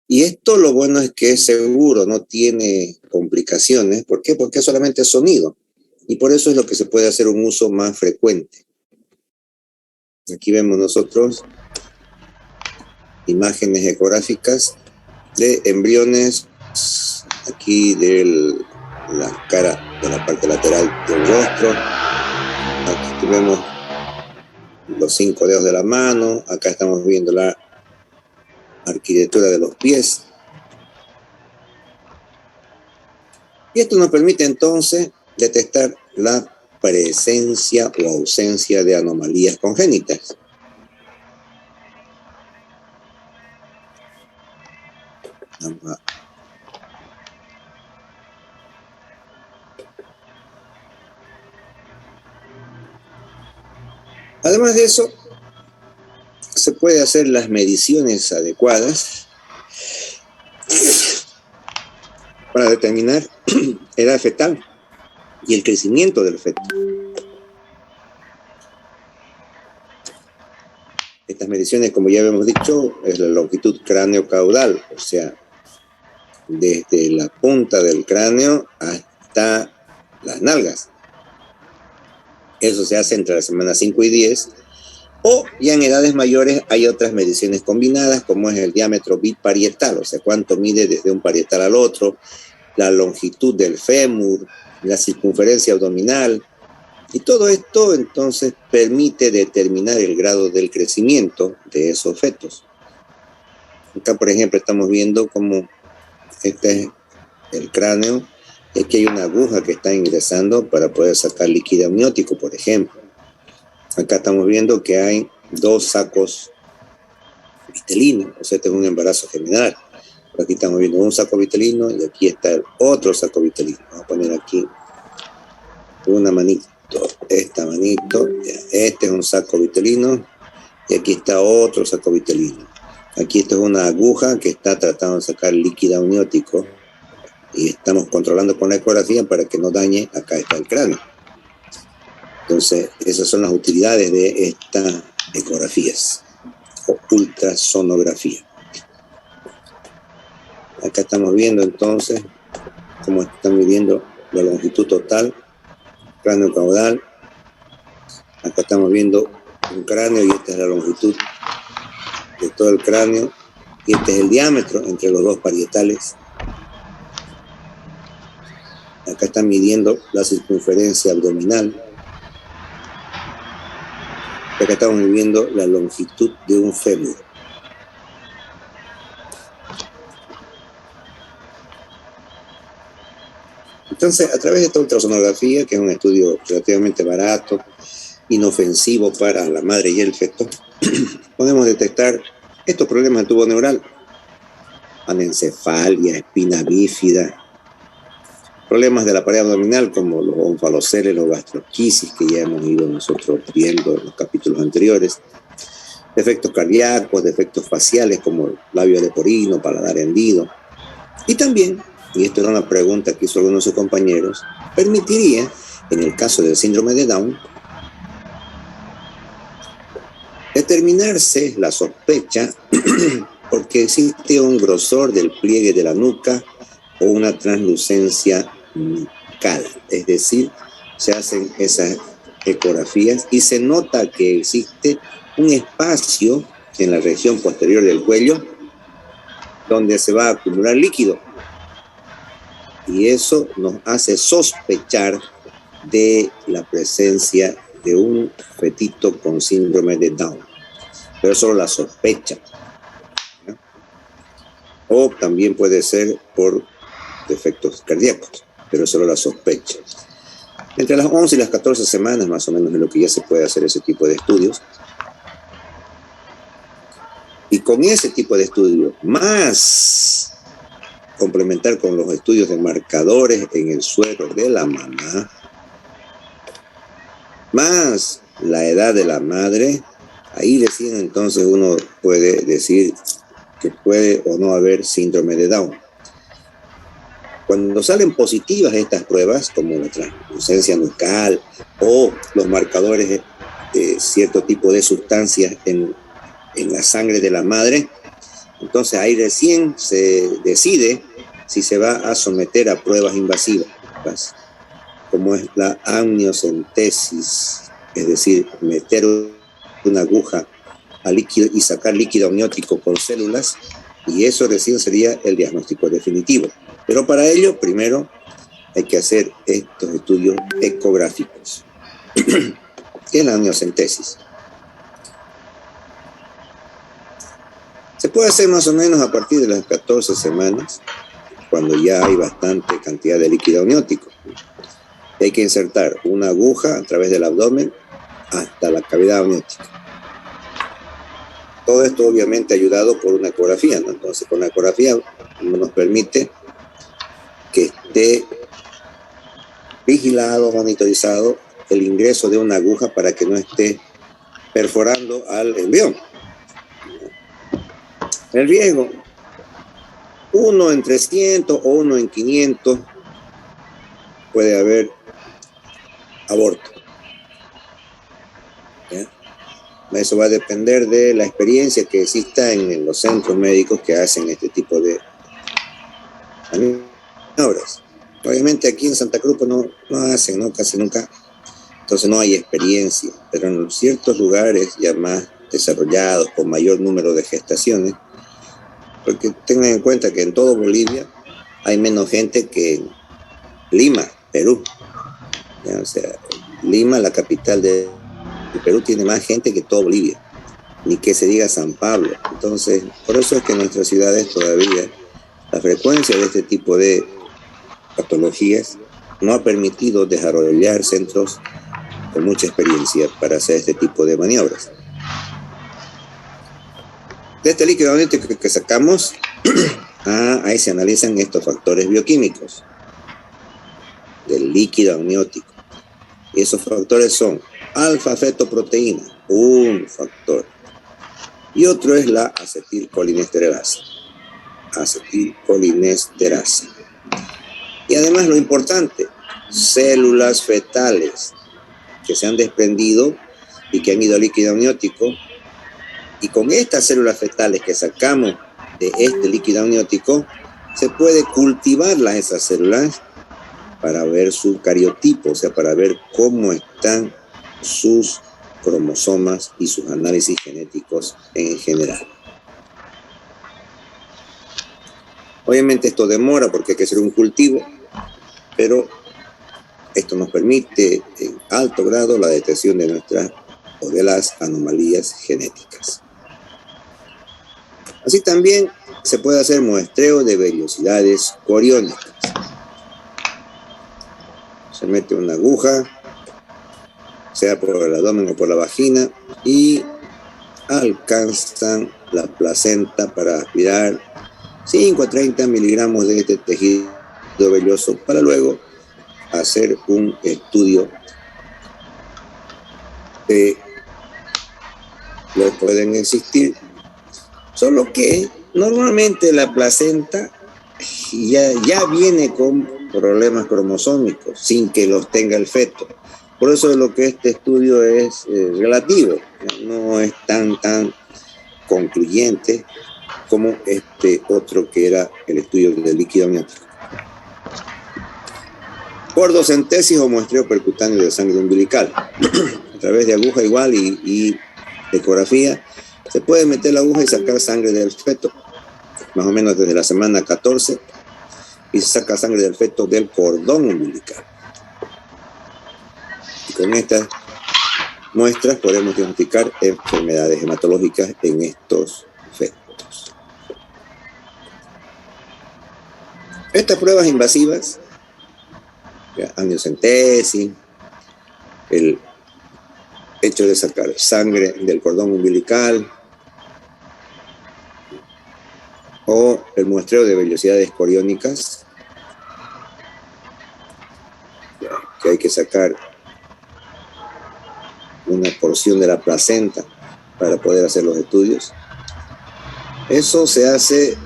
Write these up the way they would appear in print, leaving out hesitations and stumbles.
Y esto lo bueno es que es seguro, no tiene complicaciones. ¿Por qué? Porque es solamente sonido. Y por eso es lo que se puede hacer un uso más frecuente. Aquí vemos nosotros imágenes ecográficas de embriones aquí de la cara, de la parte lateral del rostro. Aquí vemos los 5 dedos de la mano. Acá estamos viendo la arquitectura de los pies. Y esto nos permite entonces detectar la presencia o ausencia de anomalías congénitas. Además de eso, se puede hacer las mediciones adecuadas para determinar edad fetal y el crecimiento del feto. Estas mediciones, como ya habíamos dicho, es la longitud cráneo-caudal, o sea, desde la punta del cráneo hasta las nalgas. Eso se hace entre las semanas 5 y 10, o ya en edades mayores hay otras mediciones combinadas, como es el diámetro biparietal, o sea, cuánto mide desde un parietal al otro, la longitud del fémur, la circunferencia abdominal, y todo esto entonces permite determinar el grado del crecimiento de esos fetos. Acá, por ejemplo, estamos viendo cómo este es el cráneo, y aquí hay una aguja que está ingresando para poder sacar líquido amniótico, por ejemplo. Acá estamos viendo que hay 2 sacos vitelinos, o sea, este es un embarazo general. Aquí estamos viendo un saco vitelino y aquí está el otro saco vitelino. Vamos a poner aquí una manito, esta manito, este es un saco vitelino y aquí está otro saco vitelino. Aquí esto es una aguja que está tratando de sacar líquido amniótico y estamos controlando con la ecografía para que no dañe. Acá está el cráneo. Entonces, esas son las utilidades de estas ecografías o ultrasonografía. Acá estamos viendo entonces cómo están midiendo la longitud total, cráneo caudal. Acá estamos viendo un cráneo y esta es la longitud de todo el cráneo y este es el diámetro entre los 2 parietales. Acá están midiendo la circunferencia abdominal. Y acá estamos midiendo la longitud de un fémur. Entonces, a través de esta ultrasonografía, que es un estudio relativamente barato, inofensivo para la madre y el feto, podemos detectar estos problemas del tubo neural: anencefalia, espina bífida, problemas de la pared abdominal como los onfaloceles, los gastroquisis, que ya hemos ido nosotros viendo en los capítulos anteriores, defectos cardíacos, defectos faciales como labio leporino, paladar hendido, y también, y esto era una pregunta que hizo algunos de sus compañeros, permitiría, en el caso del síndrome de Down, determinarse la sospecha porque existe un grosor del pliegue de la nuca o una translucencia nucal. Es decir, se hacen esas ecografías y se nota que existe un espacio en la región posterior del cuello donde se va a acumular líquido. Y eso nos hace sospechar de la presencia de un fetito con síndrome de Down. Pero solo la sospecha, ¿no? O también puede ser por defectos cardíacos, pero solo la sospecha. Entre las 11 y las 14 semanas, más o menos, es lo que ya se puede hacer ese tipo de estudios. Y con ese tipo de estudios, más complementar con los estudios de marcadores en el suero de la mamá, más la edad de la madre, ahí recién entonces uno puede decir que puede o no haber síndrome de Down. Cuando salen positivas estas pruebas, como la translucencia nucal o los marcadores de cierto tipo de sustancias en la sangre de la madre, Entonces ahí recién se decide si se va a someter a pruebas invasivas, como es la amniocentesis, es decir, meter una aguja a líquido y sacar líquido amniótico con células, y eso recién sería el diagnóstico definitivo. Pero para ello, primero, hay que hacer estos estudios ecográficos. ¿Qué es la amniocentesis? Se puede hacer más o menos a partir de las 14 semanas, cuando ya hay bastante cantidad de líquido amniótico. Hay que insertar una aguja a través del abdomen hasta la cavidad amniótica. Todo esto obviamente ayudado por una ecografía, ¿no? Entonces, con la ecografía nos permite que esté vigilado, monitorizado el ingreso de una aguja para que no esté perforando al embrión. El riesgo, 1 en 300 o 1 en 500 puede haber aborto. ¿Ya? Eso va a depender de la experiencia que exista en los centros médicos que hacen este tipo de maniobras. Obviamente aquí en Santa Cruz no hacen, ¿no? Casi nunca. Entonces no hay experiencia, pero en ciertos lugares ya más desarrollados, con mayor número de gestaciones, porque tengan en cuenta que en todo Bolivia hay menos gente que en Lima, Perú. ¿Ya? O sea, Lima, la capital de Perú, tiene más gente que toda Bolivia, ni que se diga San Pablo. Entonces, por eso es que en nuestras ciudades todavía la frecuencia de este tipo de patologías no ha permitido desarrollar centros con mucha experiencia para hacer este tipo de maniobras. De este líquido amniótico que sacamos, ahí se analizan estos factores bioquímicos del líquido amniótico. Y esos factores son alfa-fetoproteína, un factor, y otro es la acetilcolinesterasa. Y además lo importante, células fetales que se han desprendido y que han ido al líquido amniótico, y con estas células fetales que sacamos de este líquido amniótico, se puede cultivarlas esas células para ver su cariotipo, o sea, para ver cómo están sus cromosomas y sus análisis genéticos en general. Obviamente esto demora porque hay que hacer un cultivo, pero esto nos permite en alto grado la detección de nuestras o de las anomalías genéticas. Así también se puede hacer muestreo de vellosidades coriónicas. Se mete una aguja, sea por el abdomen o por la vagina, y alcanzan la placenta para aspirar 5 a 30 miligramos de este tejido velloso para luego hacer un estudio que lo pueden existir, solo que normalmente la placenta ya viene con problemas cromosómicos sin que los tenga el feto. Por eso es lo que este estudio es relativo, no es tan concluyente como este otro que era el estudio del líquido amniótico. Cordocentesis o muestreo percutáneo de sangre umbilical. A través de aguja igual y ecografía, se puede meter la aguja y sacar sangre del feto, más o menos desde la semana 14, y se saca sangre del feto del cordón umbilical. Y con estas muestras podemos diagnosticar enfermedades hematológicas en estos fetos. Estas pruebas invasivas, amniocentesis, el hecho de sacar sangre del cordón umbilical o el muestreo de vellosidades coriónicas, que hay que sacar una porción de la placenta para poder hacer los estudios. Eso se hace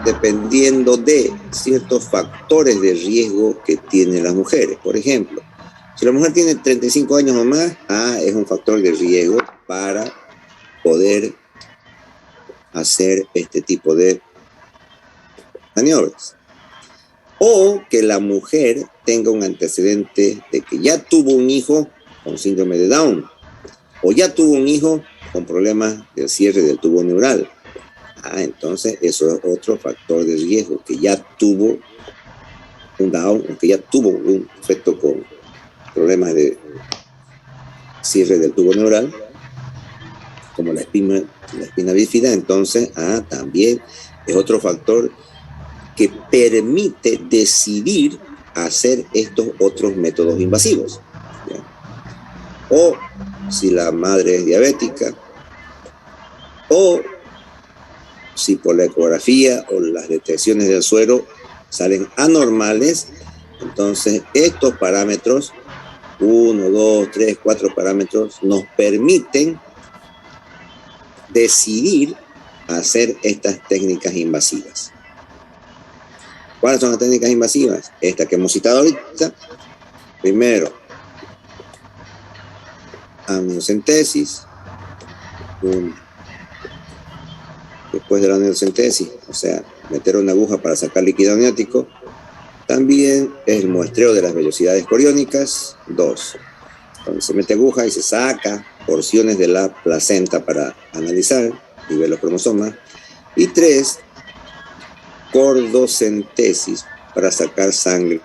dependiendo de ciertos factores de riesgo que tienen las mujeres. Por ejemplo, si la mujer tiene 35 años o más, es un factor de riesgo para poder hacer este tipo de maniobras. O que la mujer tenga un antecedente de que ya tuvo un hijo con síndrome de Down, o ya tuvo un hijo con problemas del cierre del tubo neural. Entonces eso es otro factor de riesgo, que ya tuvo un Down, o que ya tuvo un feto con problemas de cierre del tubo neural, como la espina bífida. Entonces también es otro factor que permite decidir hacer estos otros métodos invasivos, ¿ya? O si la madre es diabética, o si por la ecografía o las detecciones del suero salen anormales, entonces estos parámetros, 1, 2, 3, 4 parámetros, nos permiten decidir hacer estas técnicas invasivas. ¿Cuáles son las técnicas invasivas? Esta que hemos citado ahorita. Primero, amniocentesis. Después de la amniocentesis, o sea, meter una aguja para sacar líquido amniótico. También el muestreo de las vellosidades coriónicas. 2. Donde se mete aguja y se saca porciones de la placenta para analizar y ver los cromosomas. Y 3, cordocentesis, para sacar sangre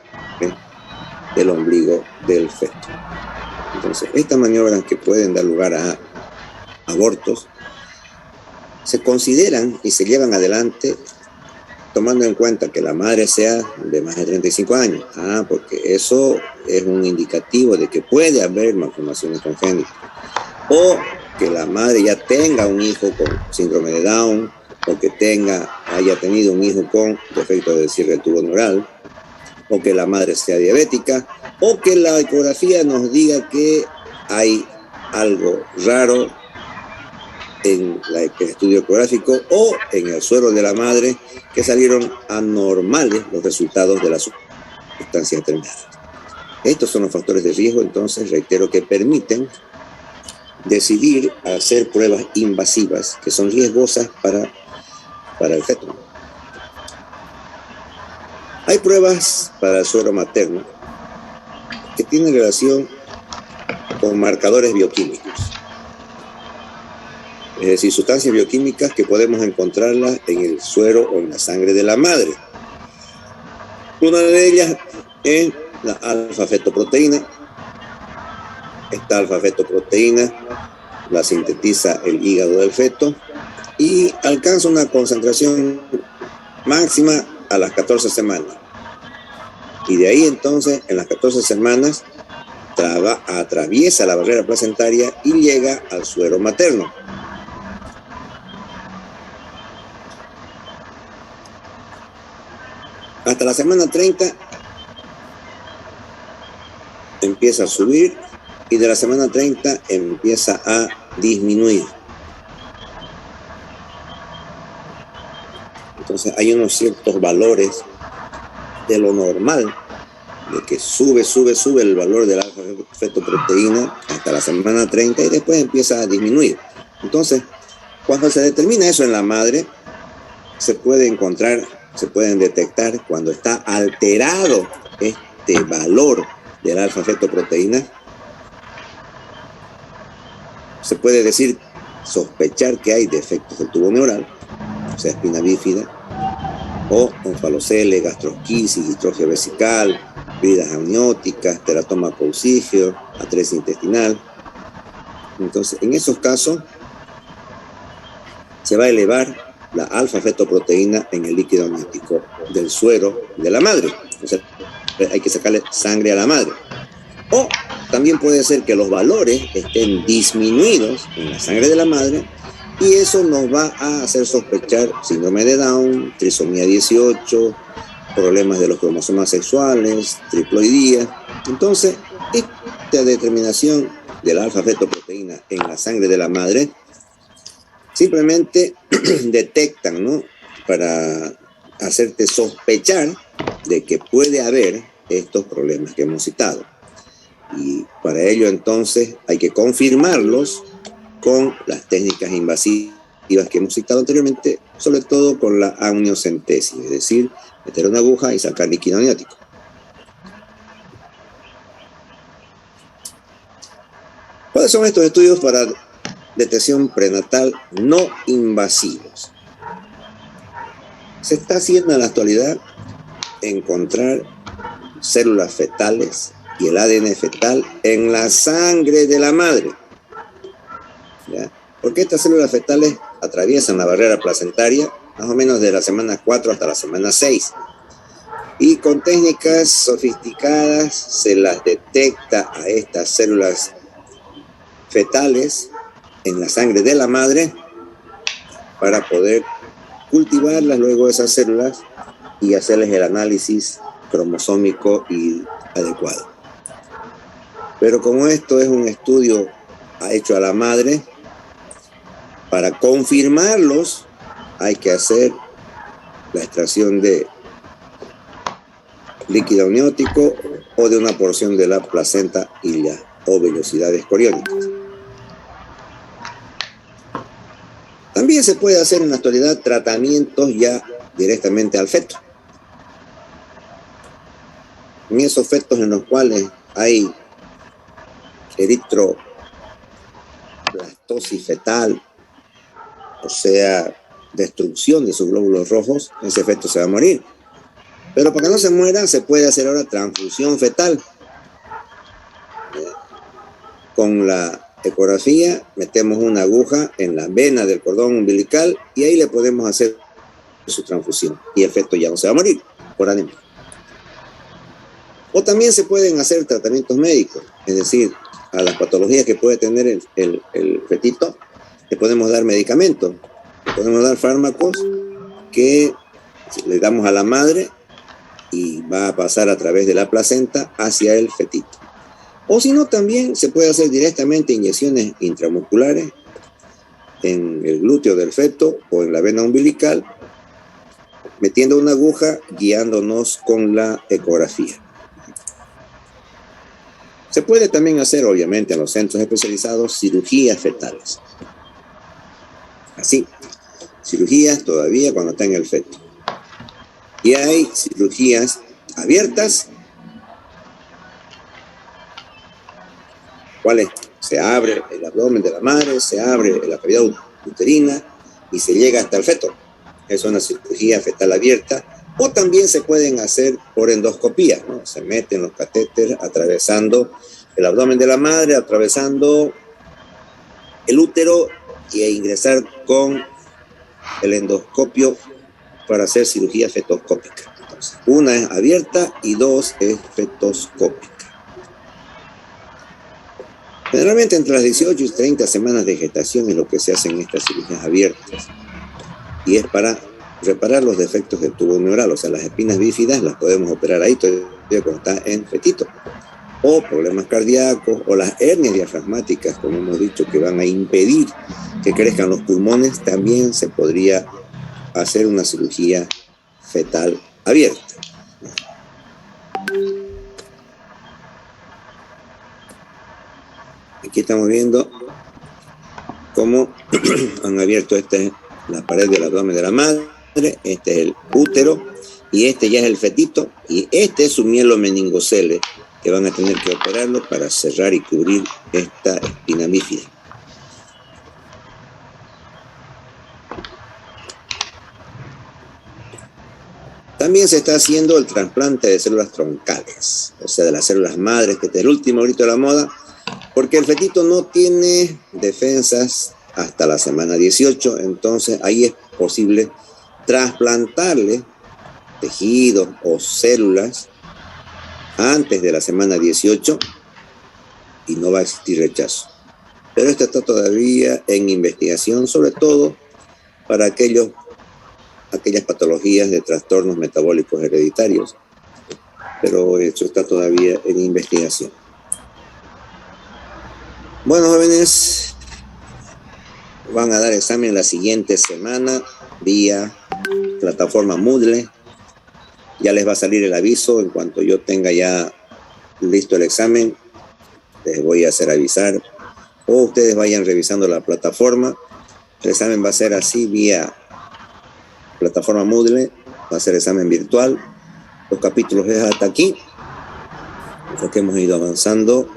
del ombligo del feto. Entonces, estas maniobras que pueden dar lugar a abortos se consideran y se llevan adelante tomando en cuenta que la madre sea de más de 35 años. Porque eso es un indicativo de que puede haber malformaciones congénitas. O que la madre ya tenga un hijo con síndrome de Down, o que haya tenido un hijo con defecto del cierre del tubo neural, o que la madre sea diabética, o que la ecografía nos diga que hay algo raro en el estudio ecográfico o en el suero de la madre, que salieron anormales los resultados de la sustancia determinada. Estos son los factores de riesgo, entonces, reitero, que permiten decidir hacer pruebas invasivas que son riesgosas para el feto. Hay pruebas para el suero materno que tienen relación con marcadores bioquímicos, es decir, sustancias bioquímicas que podemos encontrarlas en el suero o en la sangre de la madre. Una de ellas es la alfa-fetoproteína. Esta alfa-fetoproteína la sintetiza el hígado del feto y alcanza una concentración máxima a las 14 semanas. Y de ahí entonces, en las 14 semanas, atraviesa la barrera placentaria y llega al suero materno. Hasta la semana 30 empieza a subir y de la semana 30 empieza a disminuir. Entonces hay unos ciertos valores de lo normal, de que sube el valor de la alfa-fetoproteína hasta la semana 30 y después empieza a disminuir. Entonces, cuando se determina eso en la madre, se pueden detectar cuando está alterado este valor de la alfa-fetoproteína. Se puede sospechar que hay defectos del tubo neural, o sea, espina bífida, o onfalocele, gastrosquisis, distrofia vesical, heridas amnióticas, teratoma paucígeo, atresia intestinal. Entonces, en esos casos, se va a elevar la alfa-fetoproteína en el líquido amniótico del suero de la madre. O sea, hay que sacarle sangre a la madre. O también puede ser que los valores estén disminuidos en la sangre de la madre y eso nos va a hacer sospechar síndrome de Down, trisomía 18, problemas de los cromosomas sexuales, triploidía. Entonces, esta determinación de la alfa-fetoproteína en la sangre de la madre simplemente detectan, ¿no?, para hacerte sospechar de que puede haber estos problemas que hemos citado. Y para ello entonces hay que confirmarlos con las técnicas invasivas operativas que hemos citado anteriormente, sobre todo con la amniocentesis, es decir, meter una aguja y sacar líquido amniótico. ¿Cuáles son estos estudios para detección prenatal no invasivos? Se está haciendo en la actualidad encontrar células fetales y el ADN fetal en la sangre de la madre. ¿Ya? Porque estas células fetales atraviesan la barrera placentaria más o menos de la semana 4 hasta la semana 6. Y con técnicas sofisticadas se las detecta a estas células fetales en la sangre de la madre para poder cultivarlas luego esas células y hacerles el análisis cromosómico y adecuado. Pero como esto es un estudio hecho a la madre, para confirmarlos hay que hacer la extracción de líquido amniótico o de una porción de la placenta y las vellosidades coriónicas. También se puede hacer en la actualidad tratamientos ya directamente al feto. En esos fetos en los cuales hay eritroplastosis fetal, o sea, destrucción de sus glóbulos rojos, ese feto se va a morir. Pero para que no se muera, se puede hacer ahora transfusión fetal. Con la ecografía metemos una aguja en la vena del cordón umbilical y ahí le podemos hacer su transfusión y el feto ya no se va a morir por anemia. O también se pueden hacer tratamientos médicos, es decir, a las patologías que puede tener el fetito, le podemos dar medicamentos, le podemos dar fármacos que le damos a la madre y va a pasar a través de la placenta hacia el fetito. O si no, también se puede hacer directamente inyecciones intramusculares en el glúteo del feto o en la vena umbilical, metiendo una aguja, guiándonos con la ecografía. Se puede también hacer, obviamente, en los centros especializados, cirugías fetales. Así, cirugías todavía cuando está en el feto. Y hay cirugías abiertas, cuales se abre el abdomen de la madre, se abre la cavidad uterina y se llega hasta el feto. Es una cirugía fetal abierta. O también se pueden hacer por endoscopía, ¿no? Se meten los catéteres atravesando el abdomen de la madre, atravesando el útero e ingresar con el endoscopio para hacer cirugía fetoscópica. Entonces, una es abierta y dos es fetoscópica. Generalmente entre las 18 y 30 semanas de gestación es lo que se hacen estas cirugías abiertas. Y es para reparar los defectos del tubo neural, o sea, las espinas bífidas las podemos operar ahí todavía cuando está en fetito. O problemas cardíacos, o las hernias diafragmáticas, como hemos dicho, que van a impedir que crezcan los pulmones, también se podría hacer una cirugía fetal abierta. Aquí estamos viendo cómo han abierto la pared del abdomen de la madre, este es el útero, y este ya es el fetito, y este es su mielomeningocele, que van a tener que operarlo para cerrar y cubrir esta espina bífida. También se está haciendo el trasplante de células troncales, o sea, de las células madres, que es el último grito de la moda, porque el fetito no tiene defensas hasta la semana 18, entonces ahí es posible trasplantarle tejidos o células antes de la semana 18 y no va a existir rechazo. Pero esto está todavía en investigación, sobre todo para aquellas patologías de trastornos metabólicos hereditarios, pero eso está todavía en investigación. Bueno, jóvenes, van a dar examen la siguiente semana vía plataforma Moodle. Ya les va a salir el aviso en cuanto yo tenga ya listo el examen. Les voy a hacer avisar, o ustedes vayan revisando la plataforma El examen va a ser así vía plataforma Moodle, va a ser examen virtual. Los capítulos es hasta aquí, lo que hemos ido avanzando,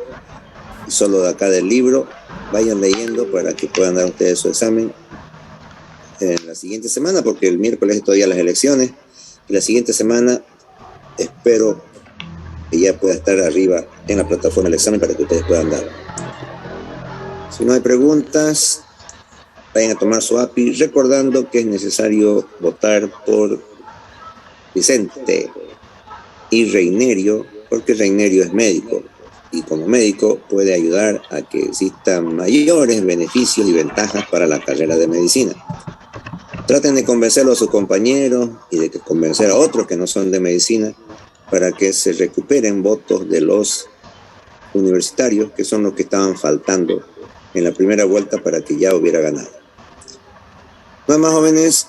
y solo de acá del libro. Vayan leyendo para que puedan dar ustedes su examen en la siguiente semana, porque el miércoles es todavía las elecciones, y la siguiente semana espero que ya pueda estar arriba en la plataforma el examen para que ustedes puedan dar. Si no hay preguntas, vayan a tomar su API, recordando que es necesario votar por Vicente y Reinerio, porque Reinerio es médico, y como médico puede ayudar a que existan mayores beneficios y ventajas para la carrera de medicina. Traten de convencerlo a sus compañeros y de convencer a otros que no son de medicina para que se recuperen votos de los universitarios, que son los que estaban faltando en la primera vuelta para que ya hubiera ganado. No más, jóvenes,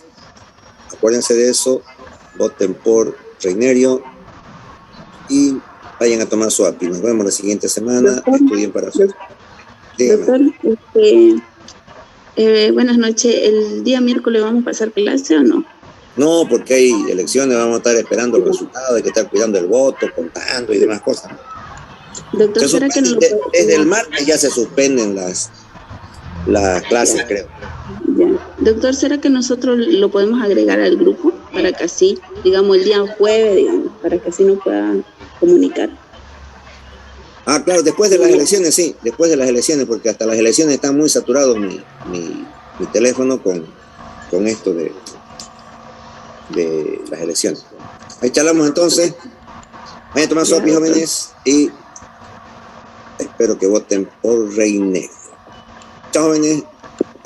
acuérdense de eso, voten por Reinerio y vayan a tomar su API. Nos vemos la siguiente semana. Doctor, estudien para su... Doctor, buenas noches. ¿El día miércoles vamos a pasar clase o no? No, porque hay elecciones, vamos a estar esperando los resultados, hay que estar cuidando el voto, contando y demás cosas. Doctor, ¿será que no lo puede... Desde el martes ya se suspenden las clases, creo. Ya. Doctor, ¿será que nosotros lo podemos agregar al grupo para que así, digamos, el día jueves, digamos, para que así nos puedan comunicar? Ah, claro, después de las elecciones, sí, después de las elecciones, porque hasta las elecciones están muy saturados mi teléfono con esto de las elecciones. Ahí charlamos entonces. Vayan a tomar su API, jóvenes, y espero que voten por Reinerio. Chao, jóvenes.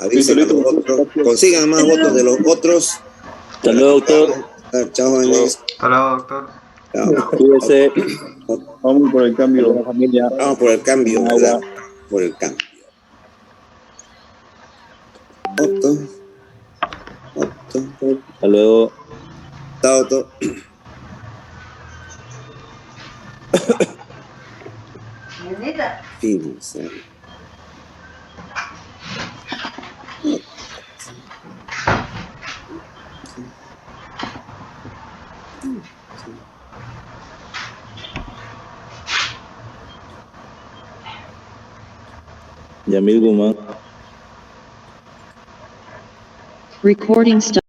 Avisen a los otros. Consigan más votos de los otros. Hasta luego, doctor. Chao, jóvenes. Hasta luego, doctor. Chao. Cuídese. Vamos por el cambio, familia. Vamos por el cambio, ¿verdad? Por el cambio. Otto. Hasta luego. Chao, Otto. Fíjense. Yamil Guzmán. Recording stop.